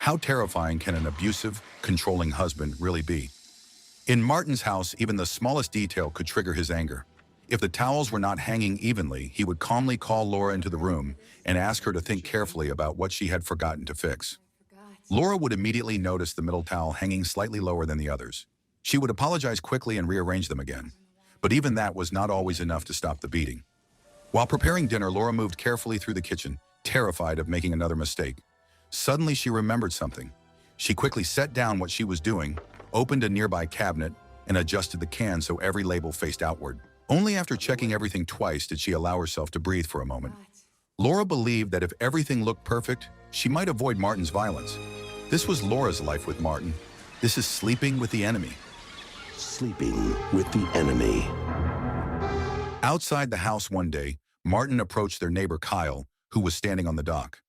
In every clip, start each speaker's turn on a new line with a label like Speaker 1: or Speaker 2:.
Speaker 1: How terrifying can an abusive, controlling husband really be? In Martin's house, even the smallest detail could trigger his anger. If the towels were not hanging evenly, he would calmly call Laura into the room and ask her to think carefully about what she had forgotten to fix. Laura would immediately notice the middle towel hanging slightly lower than the others. She would apologize quickly and rearrange them again. But even that was not always enough to stop the beating. While preparing dinner, Laura moved carefully through the kitchen, terrified of making another mistake. Suddenly, she remembered something. She quickly set down what she was doing, opened a nearby cabinet, and adjusted the can so every label faced outward. Only after checking everything twice did she allow herself to breathe for a moment. Laura believed that if everything looked perfect, she might avoid Martin's violence. This was Laura's life with Martin. This is sleeping with the enemy.
Speaker 2: Sleeping with the enemy.
Speaker 1: Outside the house one day, Martin approached their neighbor Kyle, who was standing on the dock.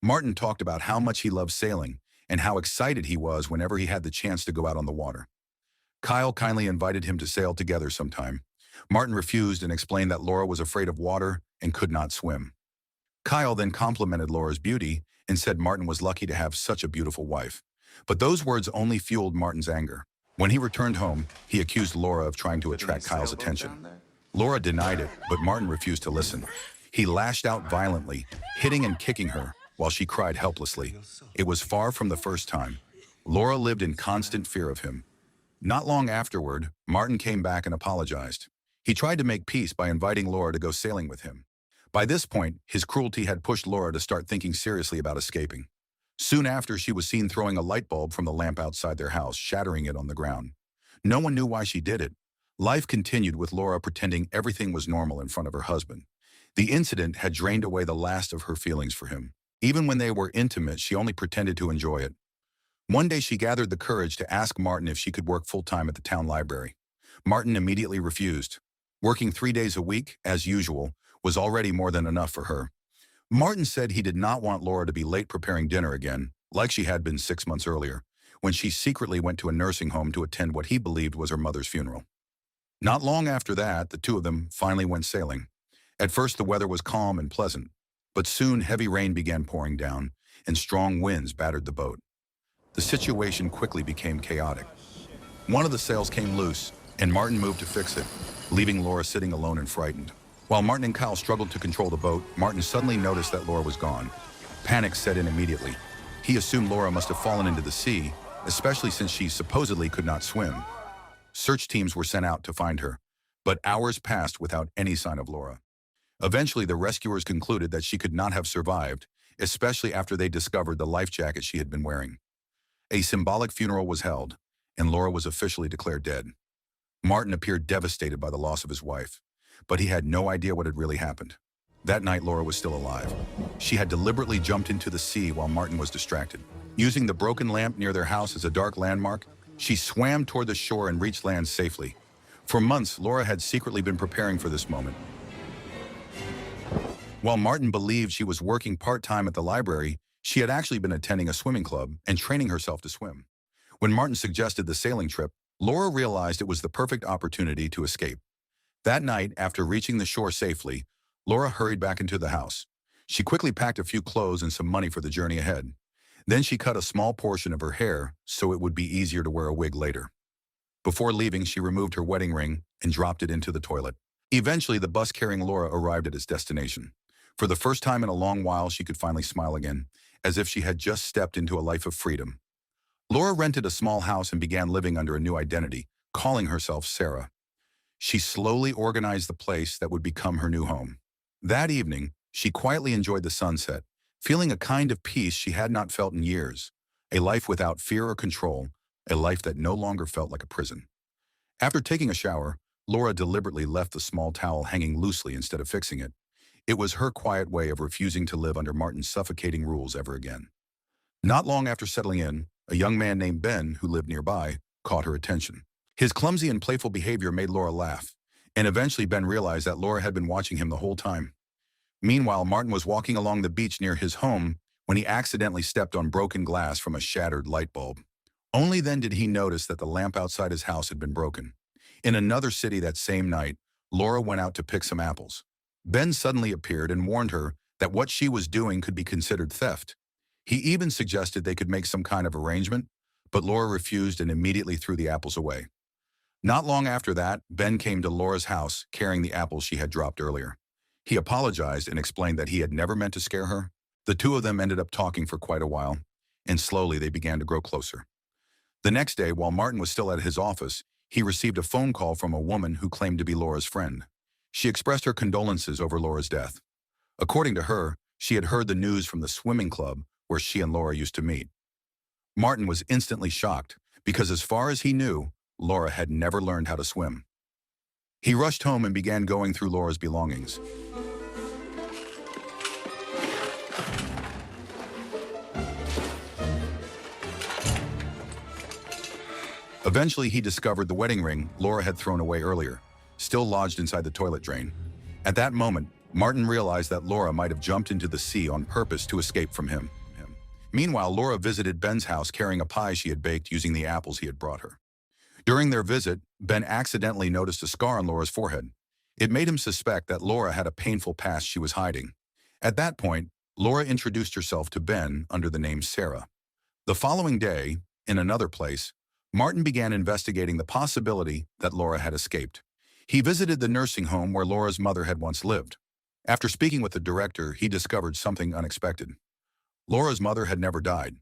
Speaker 1: Martin talked about how much he loved sailing and how excited he was whenever he had the chance to go out on the water. Kyle kindly invited him to sail together sometime. Martin refused and explained that Laura was afraid of water and could not swim. Kyle then complimented Laura's beauty and said Martin was lucky to have such a beautiful wife. But those words only fueled Martin's anger. When he returned home, he accused Laura of trying to attract Kyle's attention. Laura denied it, but Martin refused to listen. He lashed out violently, hitting and kicking her, while she cried helplessly. It was far from the first time. Laura lived in constant fear of him. Not long afterward, Martin came back and apologized. He tried to make peace by inviting Laura to go sailing with him. By this point, his cruelty had pushed Laura to start thinking seriously about escaping. Soon after, she was seen throwing a light bulb from the lamp outside their house, shattering it on the ground. No one knew why she did it. Life continued with Laura pretending everything was normal in front of her husband. The incident had drained away the last of her feelings for him. Even when they were intimate, she only pretended to enjoy it. One day, she gathered the courage to ask Martin if she could work full-time at the town library. Martin immediately refused. Working 3 days a week, as usual, was already more than enough for her. Martin said he did not want Laura to be late preparing dinner again, like she had been 6 months earlier, when she secretly went to a nursing home to attend what he believed was her mother's funeral. Not long after that, the two of them finally went sailing. At first, the weather was calm and pleasant, but soon heavy rain began pouring down, and strong winds battered the boat. The situation quickly became chaotic. One of the sails came loose, and Martin moved to fix it, leaving Laura sitting alone and frightened. While Martin and Kyle struggled to control the boat, Martin suddenly noticed that Laura was gone. Panic set in immediately. He assumed Laura must have fallen into the sea, especially since she supposedly could not swim. Search teams were sent out to find her, but hours passed without any sign of Laura. Eventually, the rescuers concluded that she could not have survived, especially after they discovered the life jacket she had been wearing. A symbolic funeral was held, and Laura was officially declared dead. Martin appeared devastated by the loss of his wife, but he had no idea what had really happened. That night, Laura was still alive. She had deliberately jumped into the sea while Martin was distracted. Using the broken lamp near their house as a dark landmark, she swam toward the shore and reached land safely. For months, Laura had secretly been preparing for this moment. While Martin believed she was working part-time at the library, she had actually been attending a swimming club and training herself to swim. When Martin suggested the sailing trip, Laura realized it was the perfect opportunity to escape. That night, after reaching the shore safely, Laura hurried back into the house. She quickly packed a few clothes and some money for the journey ahead. Then she cut a small portion of her hair so it would be easier to wear a wig later. Before leaving, she removed her wedding ring and dropped it into the toilet. Eventually, the bus carrying Laura arrived at its destination. For the first time in a long while, she could finally smile again, as if she had just stepped into a life of freedom. Laura rented a small house and began living under a new identity, calling herself Sarah. She slowly organized the place that would become her new home. That evening, she quietly enjoyed the sunset, feeling a kind of peace she had not felt in years, a life without fear or control, a life that no longer felt like a prison. After taking a shower, Laura deliberately left the small towel hanging loosely instead of fixing it. It was her quiet way of refusing to live under Martin's suffocating rules ever again. Not long after settling in, a young man named Ben, who lived nearby, caught her attention. His clumsy and playful behavior made Laura laugh, and eventually Ben realized that Laura had been watching him the whole time. Meanwhile, Martin was walking along the beach near his home when he accidentally stepped on broken glass from a shattered light bulb. Only then did he notice that the lamp outside his house had been broken. In another city that same night, Laura went out to pick some apples. Ben suddenly appeared and warned her that what she was doing could be considered theft. He even suggested they could make some kind of arrangement, but Laura refused and immediately threw the apples away. Not long after that, Ben came to Laura's house carrying the apples she had dropped earlier. He apologized and explained that he had never meant to scare her. The two of them ended up talking for quite a while, and slowly they began to grow closer. The next day, while Martin was still at his office, he received a phone call from a woman who claimed to be Laura's friend. She expressed her condolences over Laura's death. According to her, she had heard the news from the swimming club where she and Laura used to meet. Martin was instantly shocked because, as far as he knew, Laura had never learned how to swim. He rushed home and began going through Laura's belongings. Eventually, he discovered the wedding ring Laura had thrown away earlier, still lodged inside the toilet drain. At that moment, Martin realized that Laura might have jumped into the sea on purpose to escape from him. Meanwhile, Laura visited Ben's house carrying a pie she had baked using the apples he had brought her. During their visit, Ben accidentally noticed a scar on Laura's forehead. It made him suspect that Laura had a painful past she was hiding. At that point, Laura introduced herself to Ben under the name Sarah. The following day, in another place, Martin began investigating the possibility that Laura had escaped. He visited the nursing home where Laura's mother had once lived. After speaking with the director, he discovered something unexpected. Laura's mother had never died.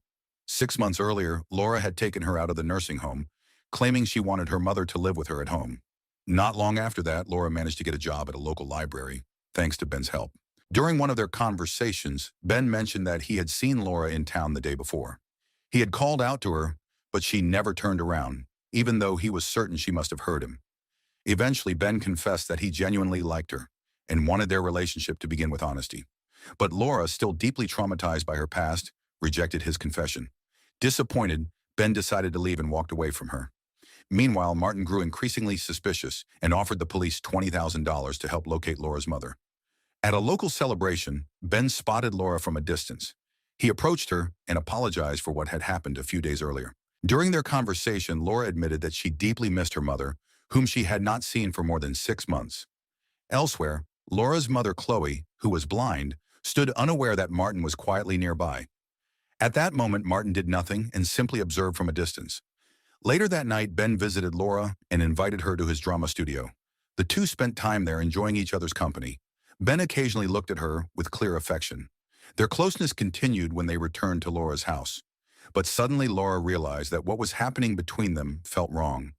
Speaker 1: 6 months earlier, Laura had taken her out of the nursing home, claiming she wanted her mother to live with her at home. Not long after that, Laura managed to get a job at a local library, thanks to Ben's help. During one of their conversations, Ben mentioned that he had seen Laura in town the day before. He had called out to her, but she never turned around, even though he was certain she must have heard him. Eventually, Ben confessed that he genuinely liked her and wanted their relationship to begin with honesty. But Laura, still deeply traumatized by her past, rejected his confession. Disappointed, Ben decided to leave and walked away from her. Meanwhile, Martin grew increasingly suspicious and offered the police $20,000 to help locate Laura's mother. At a local celebration, Ben spotted Laura from a distance. He approached her and apologized for what had happened a few days earlier. During their conversation, Laura admitted that she deeply missed her mother, whom she had not seen for more than 6 months. Elsewhere, Laura's mother, Chloe, who was blind, stood unaware that Martin was quietly nearby. At that moment, Martin did nothing and simply observed from a distance. Later that night, Ben visited Laura and invited her to his drama studio. The two spent time there enjoying each other's company. Ben occasionally looked at her with clear affection. Their closeness continued when they returned to Laura's house. But suddenly Laura realized that what was happening between them felt wrong.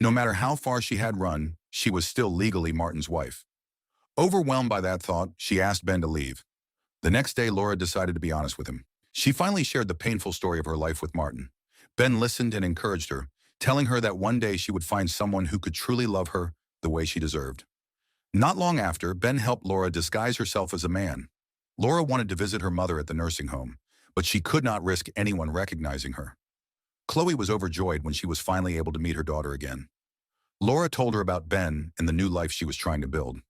Speaker 1: No matter how far she had run, she was still legally Martin's wife. Overwhelmed by that thought, she asked Ben to leave. The next day, Laura decided to be honest with him. She finally shared the painful story of her life with Martin. Ben listened and encouraged her, telling her that one day she would find someone who could truly love her the way she deserved. Not long after, Ben helped Laura disguise herself as a man. Laura wanted to visit her mother at the nursing home, but she could not risk anyone recognizing her. Chloe was overjoyed when she was finally able to meet her daughter again. Laura told her about Ben and the new life she was trying to build.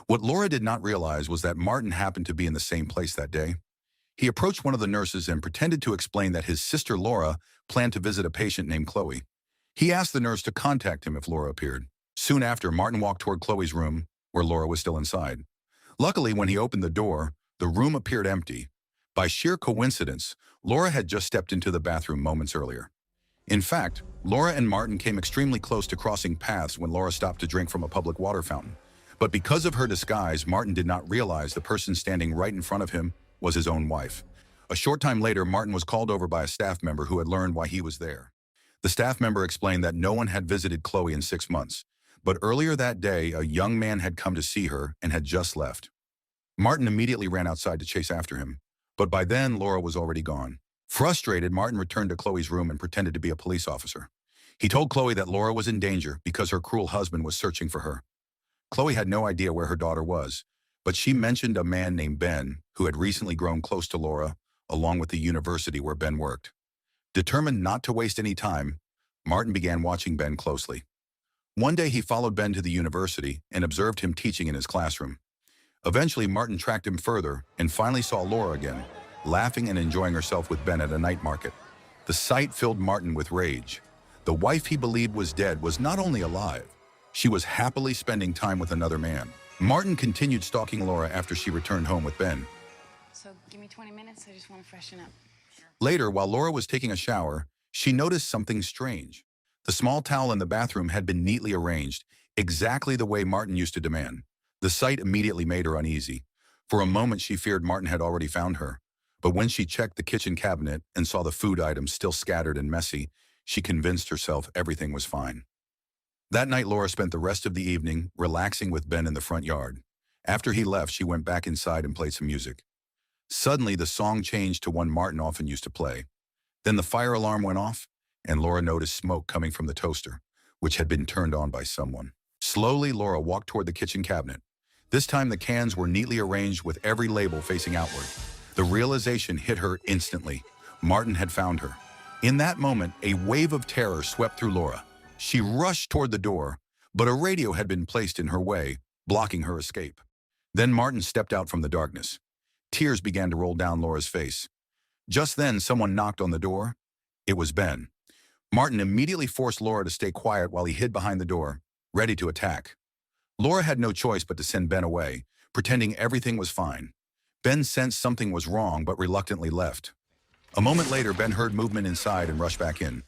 Speaker 1: What Laura did not realize was that Martin happened to be in the same place that day. He approached one of the nurses and pretended to explain that his sister Laura planned to visit a patient named Chloe. He asked the nurse to contact him if Laura appeared. Soon after, Martin walked toward Chloe's room, where Laura was still inside. Luckily, when he opened the door, the room appeared empty. By sheer coincidence, Laura had just stepped into the bathroom moments earlier. In fact, Laura and Martin came extremely close to crossing paths when Laura stopped to drink from a public water fountain. But because of her disguise, Martin did not realize the person standing right in front of him was his own wife. A short time later, Martin was called over by a staff member who had learned why he was there. The staff member explained that no one had visited Chloe in 6 months, but earlier that day, a young man had come to see her and had just left. Martin immediately ran outside to chase after him, but by then, Laura was already gone. Frustrated, Martin returned to Chloe's room and pretended to be a police officer. He told Chloe that Laura was in danger because her cruel husband was searching for her. Chloe had no idea where her daughter was, but she mentioned a man named Ben who had recently grown close to Laura, along with the university where Ben worked. Determined not to waste any time, Martin began watching Ben closely. One day he followed Ben to the university and observed him teaching in his classroom. Eventually, Martin tracked him further and finally saw Laura again, laughing and enjoying herself with Ben at a night market. The sight filled Martin with rage. The wife he believed was dead was not only alive, she was happily spending time with another man. Martin continued stalking Laura after she returned home with Ben.
Speaker 3: So give me 20 minutes, I just want to freshen up.
Speaker 4: Sure.
Speaker 1: Later, while Laura was taking a shower, she noticed something strange. The small towel in the bathroom had been neatly arranged, exactly the way Martin used to demand. The sight immediately made her uneasy. For a moment, she feared Martin had already found her. But when she checked the kitchen cabinet and saw the food items still scattered and messy, she convinced herself everything was fine. That night, Laura spent the rest of the evening relaxing with Ben in the front yard. After he left, she went back inside and played some music. Suddenly, the song changed to one Martin often used to play. Then the fire alarm went off, and Laura noticed smoke coming from the toaster, which had been turned on by someone. Slowly, Laura walked toward the kitchen cabinet. This time, the cans were neatly arranged with every label facing outward. The realization hit her instantly. Martin had found her. In that moment, a wave of terror swept through Laura. She rushed toward the door, but a radio had been placed in her way, blocking her escape. Then Martin stepped out from the darkness. Tears began to roll down Laura's face. Just then, someone knocked on the door. It was Ben. Martin immediately forced Laura to stay quiet while he hid behind the door, ready to attack. Laura had no choice but to send Ben away, pretending everything was fine. Ben sensed something was wrong but reluctantly left. A moment later, Ben heard movement inside and rushed back in.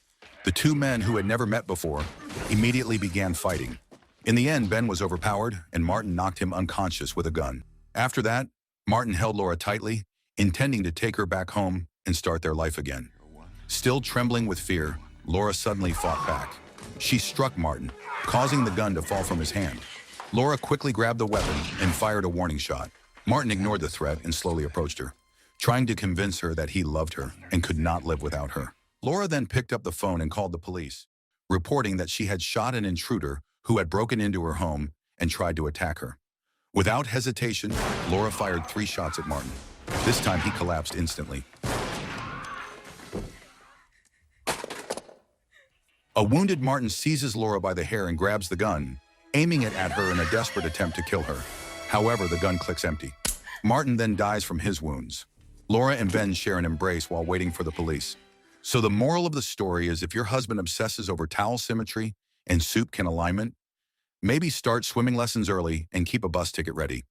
Speaker 1: The two men, who had never met before, immediately began fighting. In the end, Ben was overpowered, and Martin knocked him unconscious with a gun. After that, Martin held Laura tightly, intending to take her back home and start their life again. Still trembling with fear, Laura suddenly fought back. She struck Martin, causing the gun to fall from his hand. Laura quickly grabbed the weapon and fired a warning shot. Martin ignored the threat and slowly approached her, trying to convince her that he loved her and could not live without her. Laura then picked up the phone and called the police, reporting that she had shot an intruder who had broken into her home and tried to attack her. Without hesitation, Laura fired 3 shots at Martin. This time, he collapsed instantly. A wounded Martin seizes Laura by the hair and grabs the gun, aiming it at her in a desperate attempt to kill her. However, the gun clicks empty. Martin then dies from his wounds. Laura and Ben share an embrace while waiting for the police. So the moral of the story is, if your husband obsesses over towel symmetry and soup can alignment, maybe start swimming lessons early and keep a bus ticket ready.